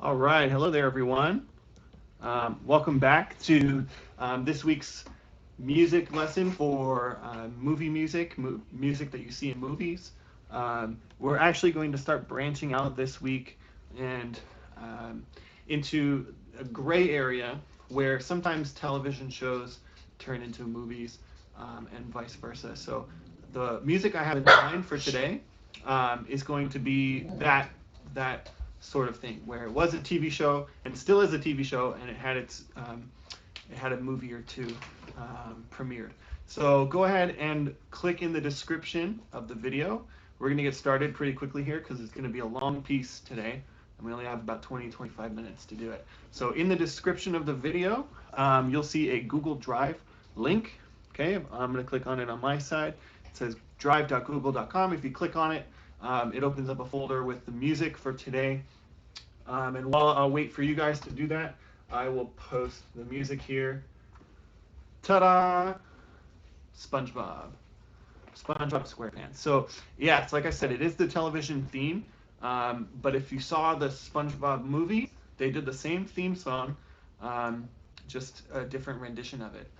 All right, hello there, everyone. Welcome back to this week's music lesson for movie music, music that you see in movies. We're actually going to start branching out this week and into a gray area where sometimes television shows turn into movies and vice versa. So the music I have in mind for today is going to be that sort of thing, where it was a TV show and still is a TV show, and it had a movie or two premiered. So go ahead and click in the description of the video. We're going to get started pretty quickly here because it's going to be a long piece today, and we only have about 20-25 minutes to do it. So in the description of the video, you'll see a Google Drive link. Okay, I'm going to click on it on my side. It says drive.google.com. If you click on it, it opens up a folder with the music for today. And while I'll wait for you guys to do that, I will post the music here. Ta-da! SpongeBob SquarePants. So yeah, it's like I said, it is the television theme. But if you saw the SpongeBob movie, they did the same theme song, just a different rendition of it.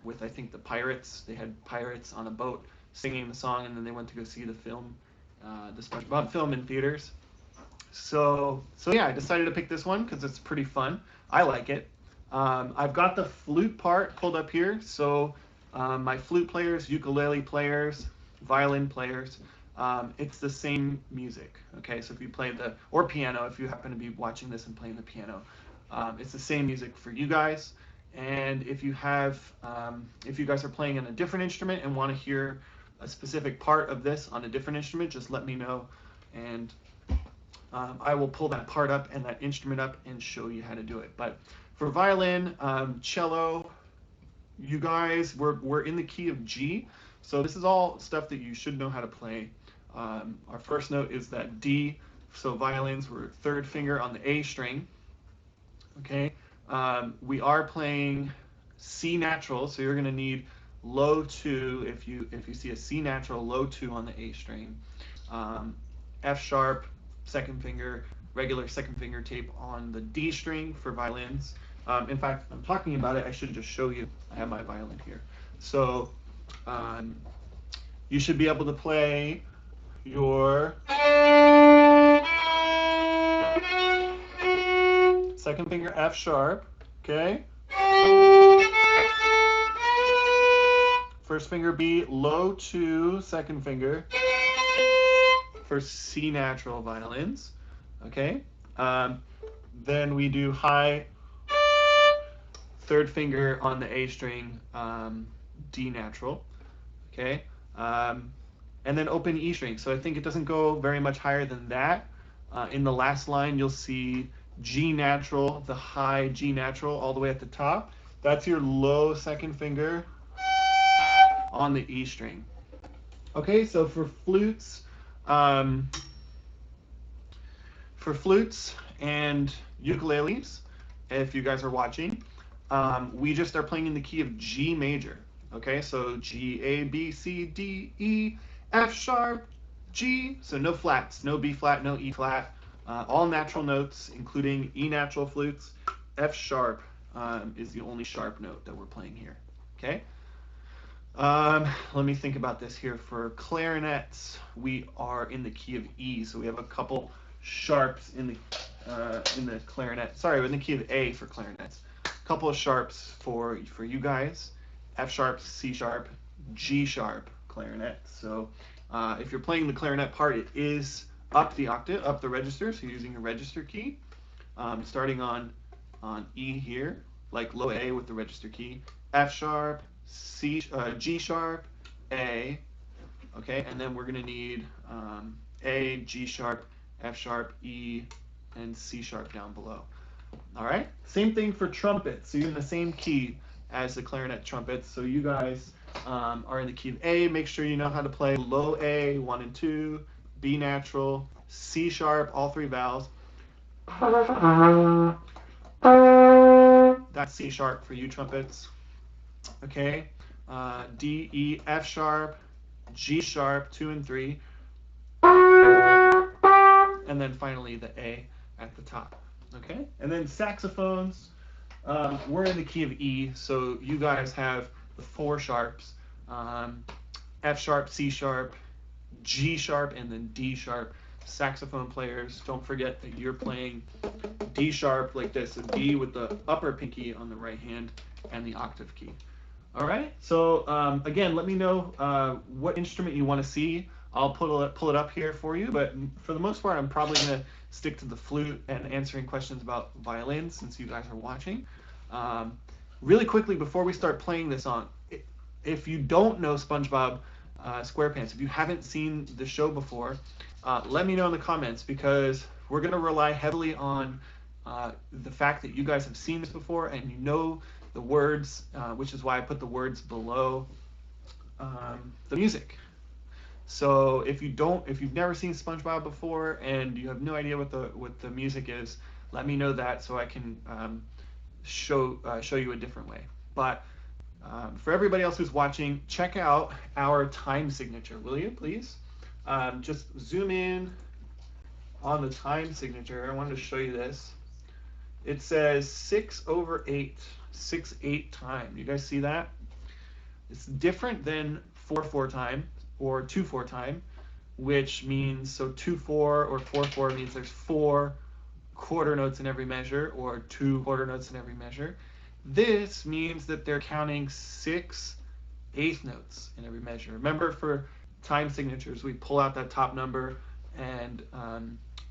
With, I think, the pirates. They had pirates on a boat singing the song, and then they went to go see the film, the SpongeBob film in theaters. So yeah, I decided to pick this one because it's pretty fun. I like it. I've got the flute part pulled up here. So my flute players, ukulele players, violin players, it's the same music. Okay, so if you play or piano, if you happen to be watching this and playing the piano, it's the same music for you guys. And if you guys are playing on a different instrument and want to hear a specific part of this on a different instrument, just let me know, and I will pull that part up and that instrument up and show you how to do it. But for violin, cello, you guys, we're in the key of G, so this is all stuff that you should know how to play. Our first note is that D, so violins, we're third finger on the A string. Okay, we are playing C natural, so you're going to need low 2 if you see a C natural, low 2 on the A string. F sharp, second finger, regular second finger tape on the D string for violins. In fact, I'm talking about it, I should just show you. I have my violin here. So you should be able to play your second finger F sharp, okay? First finger B, low 2, second finger for C natural violins, okay? Then we do high third finger on the A string, D natural, okay? And then open E string. So I think it doesn't go very much higher than that. In the last line, you'll see G natural, the high G natural all the way at the top. That's your low second finger on the E string. Okay, so for flutes and ukuleles, if you guys are watching, we just are playing in the key of G major. Okay, so G, A, B, C, D, E, F sharp, G. So no flats, no B flat, no E flat. All natural notes, including E natural flutes. F sharp is the only sharp note that we're playing here. Okay. Let me think about this here. For clarinets, we are in the key of E, so we have a couple sharps in the clarinet. Sorry, in the key of A for clarinets. A couple of sharps for you guys. F sharp, C sharp, G sharp clarinet. So if you're playing the clarinet part, it is up the octave, up the register. So you're using a register key, starting on E here, like low A with the register key. F sharp, C, G sharp, A, okay, and then we're going to need A, G sharp, F sharp, E, and C sharp down below. All right, same thing for trumpets. So you're in the same key as the clarinet trumpets. So you guys are in the key of A. Make sure you know how to play low A, 1 and 2, B natural, C sharp, all 3 vowels. That's C sharp for you trumpets. Okay, D, E, F sharp, G sharp, 2 and 3, and then finally the A at the top. Okay, and then saxophones, we're in the key of E, so you guys have the four sharps, um, F sharp, C sharp, G sharp, and then D sharp. Saxophone players, don't forget that you're playing D sharp like this, so D with the upper pinky on the right hand and the octave key. All right, so again, let me know what instrument you want to see. I'll pull it up here for you, but for the most part, I'm probably going to stick to the flute and answering questions about violins since you guys are watching. Um, really quickly, before we start playing this song, if you don't know SpongeBob SquarePants, if you haven't seen the show before, let me know in the comments because we're going to rely heavily on the fact that you guys have seen this before and you know the words, which is why I put the words below the music. So if you've never seen SpongeBob before and you have no idea what the music is, let me know that so I can show you a different way. But for everybody else who's watching, check out our time signature, will you, please? Just zoom in on the time signature. I wanted to show you this. It says 6/8, 6/8 time. You guys see that? It's different than 4/4 time or 2/4 time, which means, so 2/4 or 4/4 means there's 4 quarter notes in every measure or 2 quarter notes in every measure. This means that they're counting 6 eighth notes in every measure. Remember, for time signatures, we pull out that top number and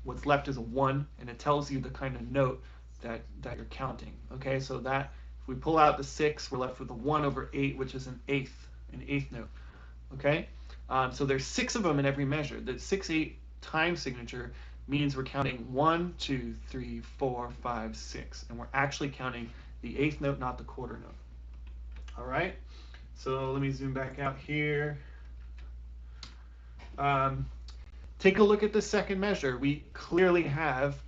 what's left is a 1, and it tells you the kind of note that you're counting. Okay, so that if we pull out the 6, we're left with a 1/8, which is an eighth note. Okay, so there's 6 of them in every measure. The 6/8 time signature means we're counting 1, 2, 3, 4, 5, 6, and we're actually counting the eighth note, not the quarter note. All right, so let me zoom back out here. Take a look at the second measure. We clearly have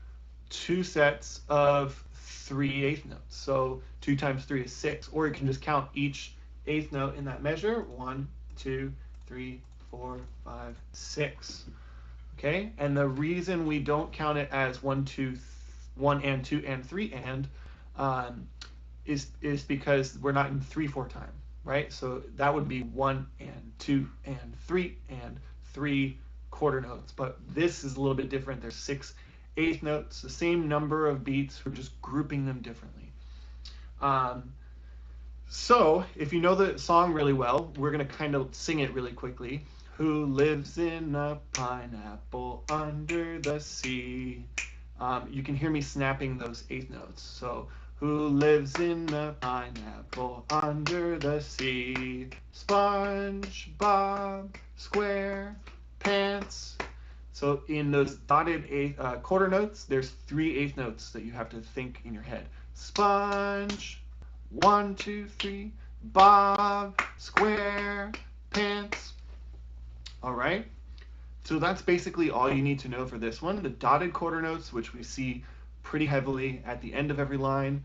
2 sets of 3/8 notes. So 2 times 3 is 6, or you can just count each eighth note in that measure. 1, 2, 3, 4, 5, 6. Okay, and the reason we don't count it as 1, 2, 1 and 2 and 3 and is because we're not in 3/4 time, right? So that would be 1 and 2 and 3 and 3 quarter notes. But this is a little bit different. There's 6 eighth notes, the same number of beats, we're just grouping them differently. So if you know the song really well, we're going to kind of sing it really quickly. Who lives in a pineapple under the sea? You can hear me snapping those eighth notes. So, who lives in a pineapple under the sea? SpongeBob SquarePants. So in those dotted quarter notes, there's 3 eighth notes that you have to think in your head. Sponge, 1, 2, 3, Bob, SquarePants. All right, so that's basically all you need to know for this one. The dotted quarter notes, which we see pretty heavily at the end of every line,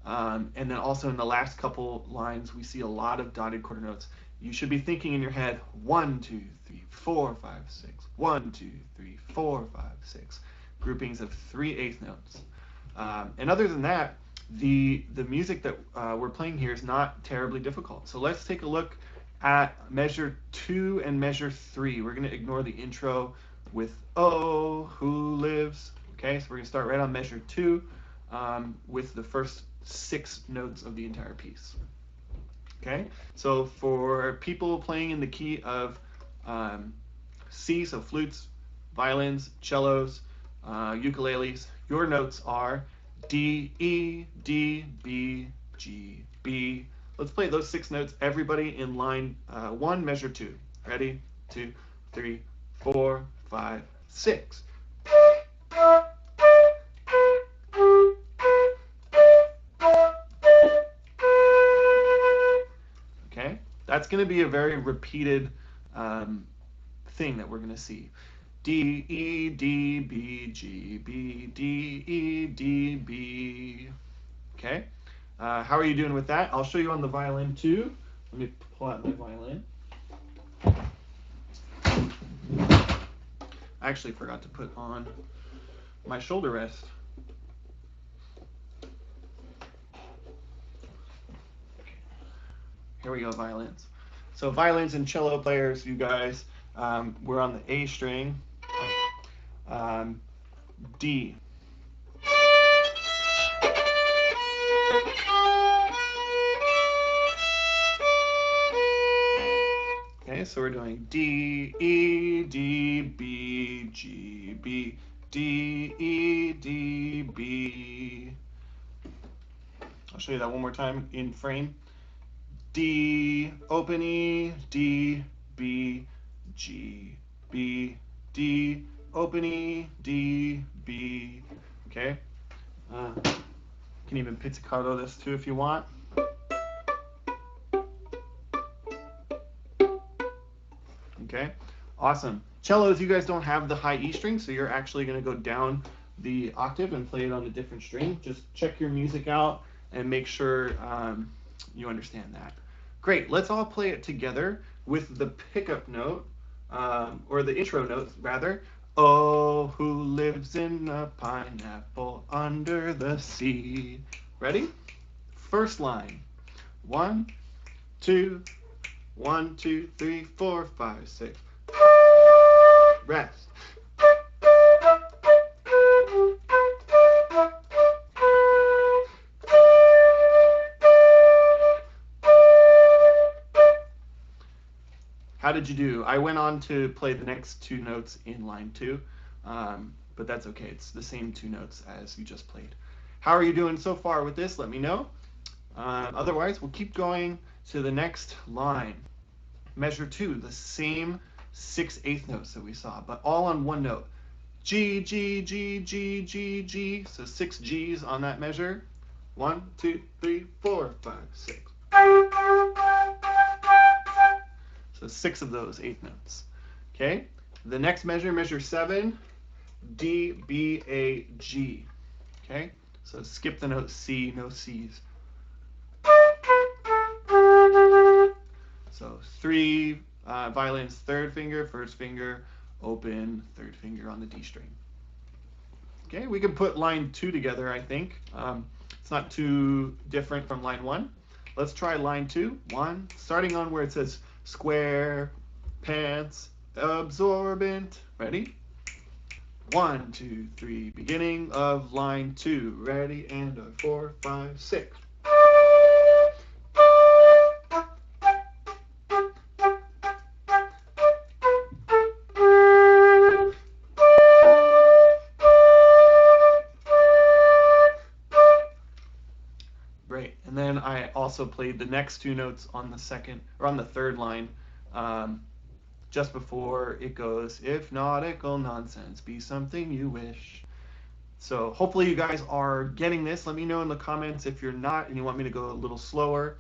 and then also in the last couple lines, we see a lot of dotted quarter notes. You should be thinking in your head, 1, 2, 3, 4, 5, 6, 1, 2, 3, 4, 5, 6, groupings of 3 eighth notes. And other than that, the music that we're playing here is not terribly difficult. So let's take a look at measure 2 and measure 3. We're going to ignore the intro with "Oh, who lives." Okay, so we're going to start right on measure 2 with the first 6 notes of the entire piece. Okay, so for people playing in the key of C, so flutes, violins, cellos, ukuleles, your notes are D, E, D, B, G, B. Let's play those 6 notes, everybody in line 1, measure 2. Ready? 2, 3, 4, 5, 6. Okay, that's going to be a very repeated thing that we're going to see. D, E, D, B, G, B, D, E, D, B. Okay, how are you doing with that? I'll show you on the violin too. Let me pull out my violin. I actually forgot to put on my shoulder rest. Here we go, violins. So violins and cello players, you guys, we're on the A string, um, D. Okay, so we're doing D, E, D, B, G, B, D, E, D, B. I'll show you that one more time in frame. D, open E, D, B, G, B, D, open E, D, B. Okay? You can even pizzicato this too if you want. Okay? Awesome. Cellos, you guys don't have the high E string, so you're actually going to go down the octave and play it on a different string. Just check your music out and make sure you understand that. Great, let's all play it together with the pickup note, or the intro note rather. Oh, who lives in a pineapple under the sea? Ready? First line. 1, 2, 1, 2, 3, 4, 5, 6. Rest. How did you do? I went on to play the next two notes in line 2, but that's okay. It's the same two notes as you just played. How are you doing so far with this? Let me know. Otherwise, we'll keep going to the next line. Measure 2, the same 6/8 notes that we saw, but all on one note. G, G, G, G, G, G. So 6 G's on that measure. 1, 2, 3, 4, 5, 6. So 6 of those 8 notes. Okay? The next measure, measure 7, D, B, A, G. Okay? So skip the note C, no C's. So 3 violins, third finger, first finger, open, third finger on the D string. Okay, we can put line 2 together, I think. It's not too different from line 1. Let's try line 2. 1, starting on where it says square, pants, absorbent. Ready? 1, 2, 3, beginning of line 2. Ready? And 4, 5, 6. Great. And then I also played the next two notes on the second or on the third line, just before it goes, if nautical nonsense be something you wish. So hopefully you guys are getting this. Let me know in the comments if you're not and you want me to go a little slower.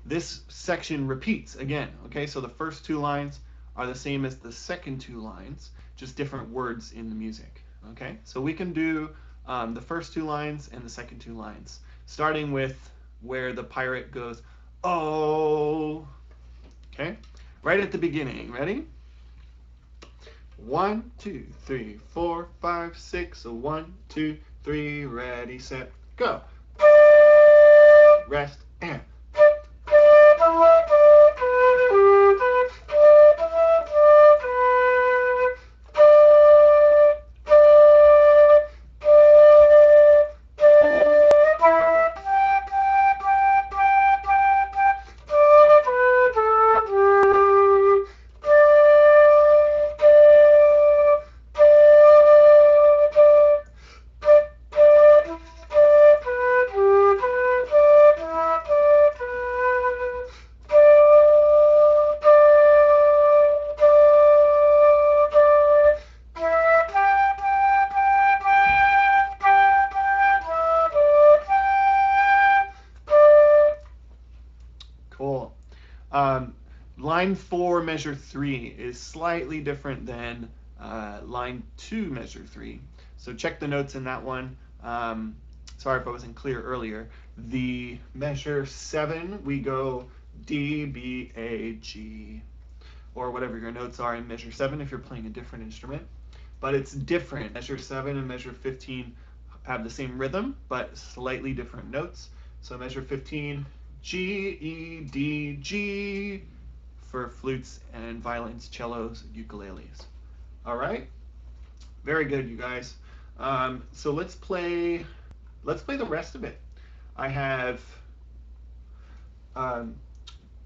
This section repeats again. Okay, so the first 2 lines are the same as the second 2 lines, just different words in the music. Okay, so we can do the first 2 lines and the second 2 lines, starting with where the pirate goes, oh. Okay, right at the beginning. Ready? 1, 2, 3, 4, 5, 6. 1, 2, 3. Ready, set, go. Rest and. Cool. Line 4, measure 3 is slightly different than line 2, measure 3. So check the notes in that one. Sorry if I wasn't clear earlier. The measure 7, we go D, B, A, G, or whatever your notes are in measure 7 if you're playing a different instrument. But it's different. Measure 7 and measure 15 have the same rhythm, but slightly different notes. So measure 15, G, E, D, G for flutes and violins, cellos, ukuleles. All right, very good, you guys. So let's play the rest of it. I have um,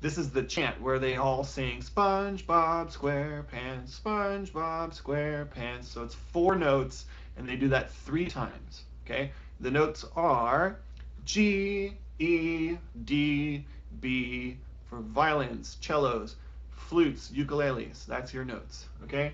this is the chant where they all sing SpongeBob SquarePants, SpongeBob SquarePants. So it's 4 notes, and they do that 3 times. Okay, the notes are G, E, D, B for violins, cellos, flutes, ukuleles. That's your notes. Okay,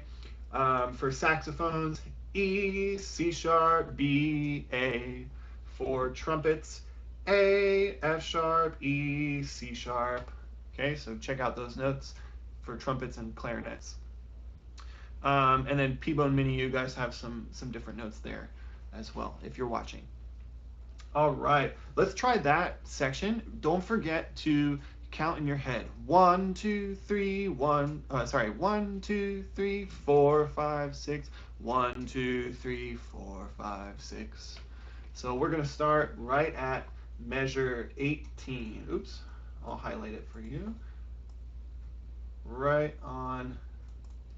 for saxophones, E, C sharp, B, A. For trumpets, A, F sharp, E, C sharp. Okay, so check out those notes for trumpets and clarinets. And then P-Bone Mini, you guys have some different notes there as well, if you're watching. All right, let's try that section. Don't forget to count in your head. 1, 2, 3, 1. 1, 2, 3, 4, 5, 6. 1, 2, 3, 4, 5, 6. So we're gonna start right at measure 18. Oops, I'll highlight it for you. Right on.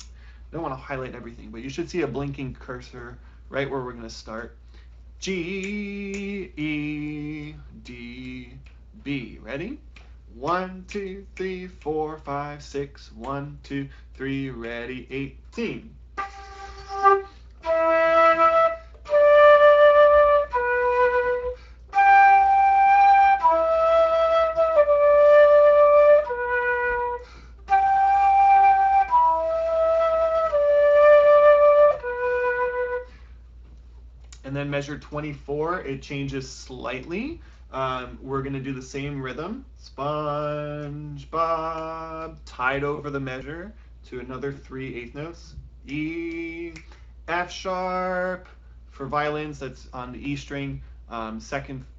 I don't want to highlight everything, but you should see a blinking cursor right where we're gonna start. G, E, D, B. Ready? 1, 2, 3, 4, 5, 6. 1, 2, 3, ready, 18. And then measure 24, it changes slightly. We're going to do the same rhythm. SpongeBob, tied over the measure to another 3 eighth notes. E, F sharp for violins, that's on the E string,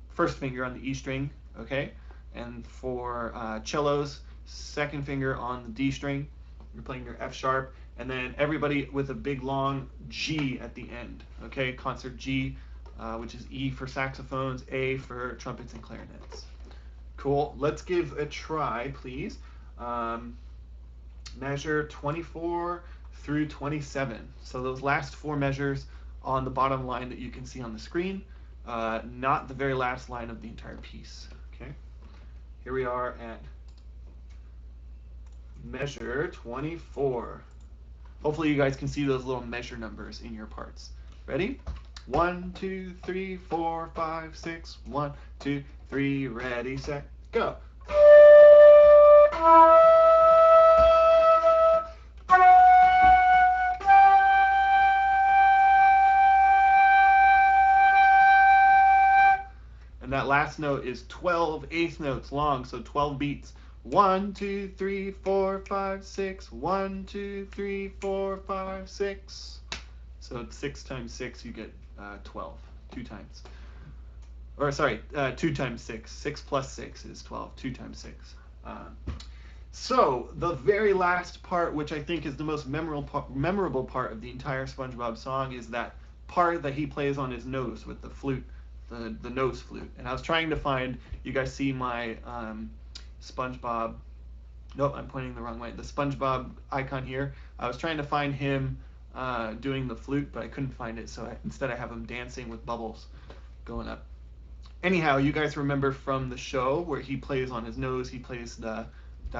first finger on the E string, okay? And for cellos, second finger on the D string. You're playing your F sharp, and then everybody with a big long G at the end, okay? Concert G, which is E for saxophones, A for trumpets and clarinets. Cool. Let's give a try, please. Measure 24 through 27. So those last 4 measures on the bottom line that you can see on the screen, not the very last line of the entire piece, okay? Here we are at measure 24. Hopefully you guys can see those little measure numbers in your parts. Ready? 1, 2, 3, 4, 5, 6. 1, 2, 3, ready, set, go. And that last note is 12 eighth notes long, so 12 beats. 1, 2, 3, 4, 5, 6. 1, 2, 3, 4, 5, 6. So it's 6 times 6, you get 12. 2 times. Or sorry, 2 times 6. 6 plus 6 is 12. 2 times 6. So the very last part, which I think is the most memorable part of the entire SpongeBob song, is that part that he plays on his nose with the flute, the nose flute. And I was trying to find, you guys see my SpongeBob, nope, I'm pointing the wrong way, the SpongeBob icon here. I was trying to find him doing the flute, but I couldn't find it, so instead I have him dancing with bubbles going up. Anyhow, you guys remember from the show where he plays on his nose, he plays that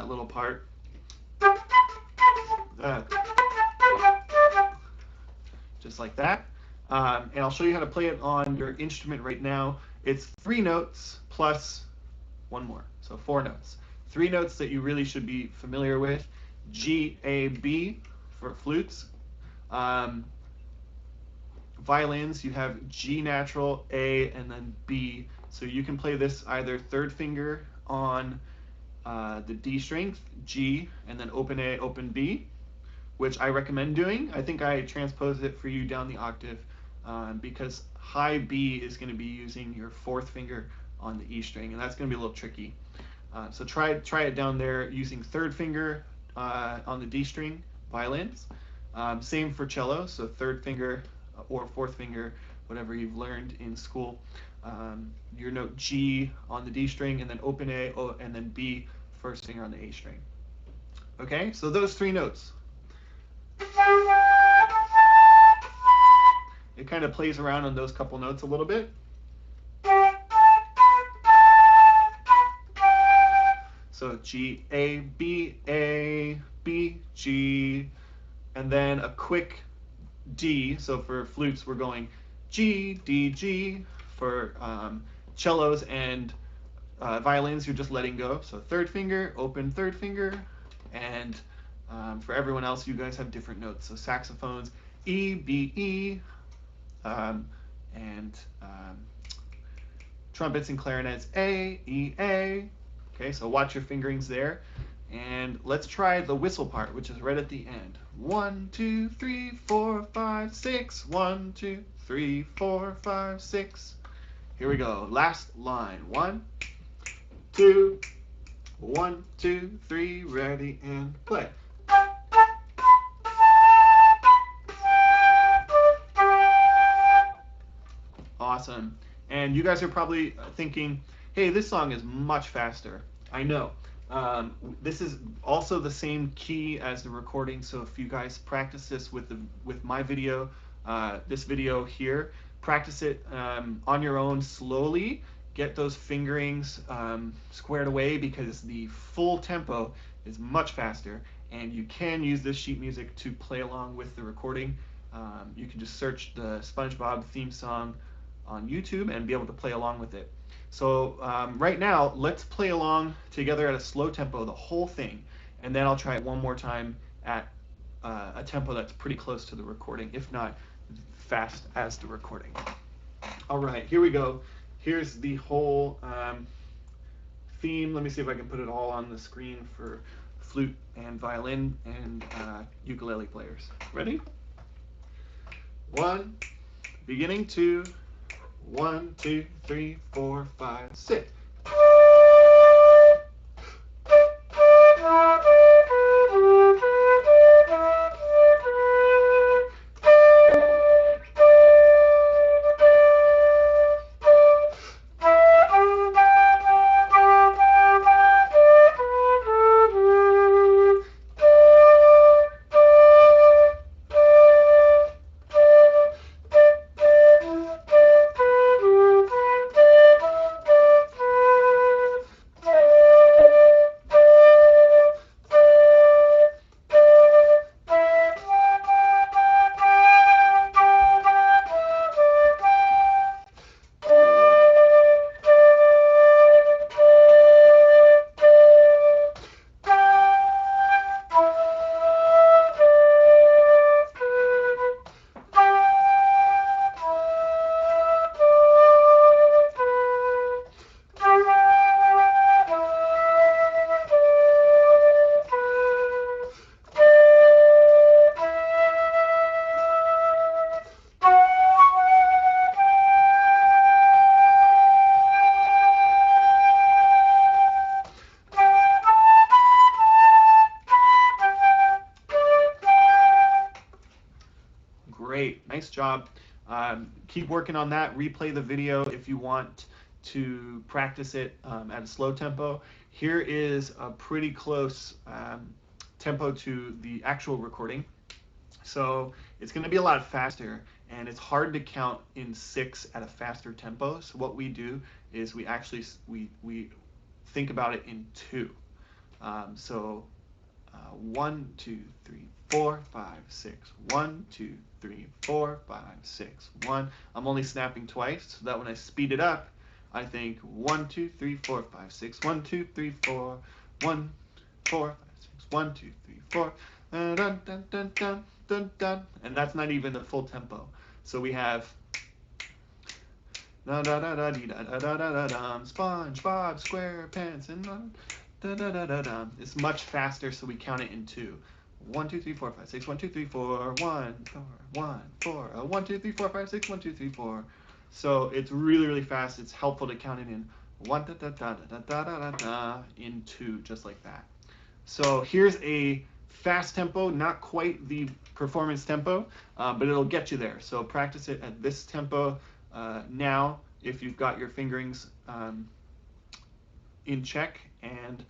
little part. Just like that. And I'll show you how to play it on your instrument right now. It's 3 notes plus 1 more, so 4 notes. 3 notes that you really should be familiar with. G, A, B for flutes. Violins, you have G natural, A, and then B. So you can play this either 3rd finger on the D string, G, and then open A, open B, which I recommend doing. I think I transposed it for you down the octave because high B is going to be using your 4th finger on the E string, and that's going to be a little tricky. So try it down there using 3rd finger on the D string, violins. Same for cello, so 3rd finger or 4th finger, whatever you've learned in school. your note G on the D string, and then open A, and then B, first finger on the A string. Okay, so those three notes. It kind of plays around on those couple notes a little bit. So G, A, B, G, and then a quick D. So for flutes, we're going G, D, G. For cellos and violins, you're just letting go. So third finger, open third finger, and for everyone else, you guys have different notes. So saxophones, E, B, E, and trumpets and clarinets, A, E, A. Okay, so watch your fingerings there. And let's try the whistle part, which is right at the end. 1, 2, 3, 4, 5, 6. 1, 2, 3, 4, 5, 6. Here we go. Last line. 1, 2, 1, 2, 3. Ready and play. Awesome. And you guys are probably thinking, hey, this song is much faster. I know. This is also the same key as the recording, so if you guys practice this with my video, this video here, practice it on your own slowly. Get those fingerings squared away, because the full tempo is much faster, and you can use this sheet music to play along with the recording. You can just search the SpongeBob theme song on YouTube and be able to play along with it. So right now, let's play along together at a slow tempo, the whole thing, and then I'll try it one more time at a tempo that's pretty close to the recording, if not fast as the recording. All right, here we go. Here's the whole theme. Let me see if I can put it all on the screen for flute and violin and ukulele players. Ready? 1, beginning 2, 1, 2, 3, 4, 5, 6. Great, nice job. Keep working on that. Replay the video if you want to practice it at a slow tempo. Here is a pretty close tempo to the actual recording. So it's going to be a lot faster, and it's hard to count in 6 at a faster tempo. So what we do is we actually we think about it in 2. 1, 2, 3, 4, 5, 6. 1, 2, 3, 4, 5, 6. 1. I'm only snapping twice, so that when I speed it up, I think 1, 2, 3, 4, 5, 6. 1, 2, 3, 4. 1, 4, 5, 6. 1, 2, 3, 4. Dun, dun, dun, dun, dun, dun. And that's not even the full tempo. So we have da da da da da da da da da SpongeBob SquarePants and da da da da da. It's much faster, so we count it in 2. 1, 2, 3, 4, 5, 6. 1, 2, 3, 4. 1, 4, 1, 4. 1, 2, 3, 4, 5, 6. 1, 2, 3, 4. So it's really, really fast. It's helpful to count it in 1 da da da da da da da da in 2, just like that. So here's a fast tempo, not quite the performance tempo, but it'll get you there. So practice it at this tempo now. if you've got your fingerings in check. And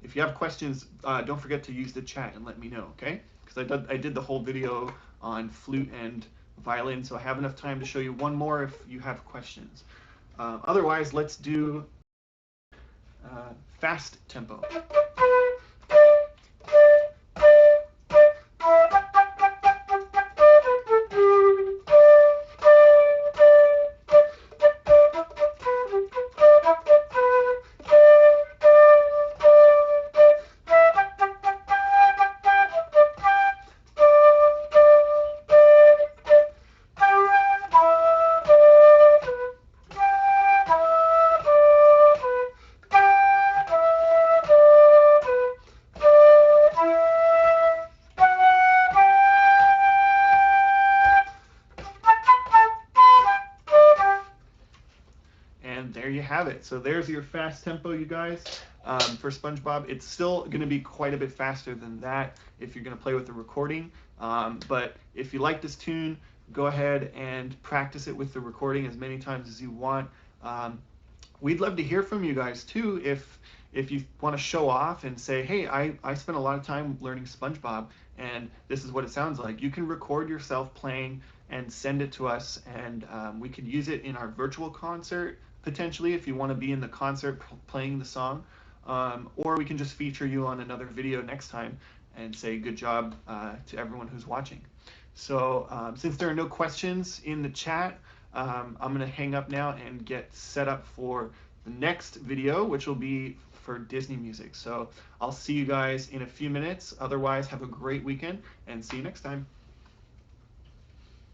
if you have questions, don't forget to use the chat and let me know, okay? Because I did the whole video on flute and violin, so I have enough time to show you one more if you have questions. Otherwise, let's do fast tempo. And there you have it. So there's your fast tempo, you guys. For SpongeBob, it's still going to be quite a bit faster than that if you're going to play with the recording. But if you like this tune, go ahead and practice it with the recording as many times as you want. We'd love to hear from you guys too if you want to show off and say, hey, I spent a lot of time learning SpongeBob and this is what it sounds like. You can record yourself playing and send it to us, and we could use it in our virtual concert potentially if you want to be in the concert playing the song, or we can just feature you on another video next time and say good job to everyone who's watching. So since there are no questions in the chat, I'm going to hang up now and get set up for the next video, which will be for Disney music. So I'll see you guys in a few minutes. Otherwise, have a great weekend and see you next time.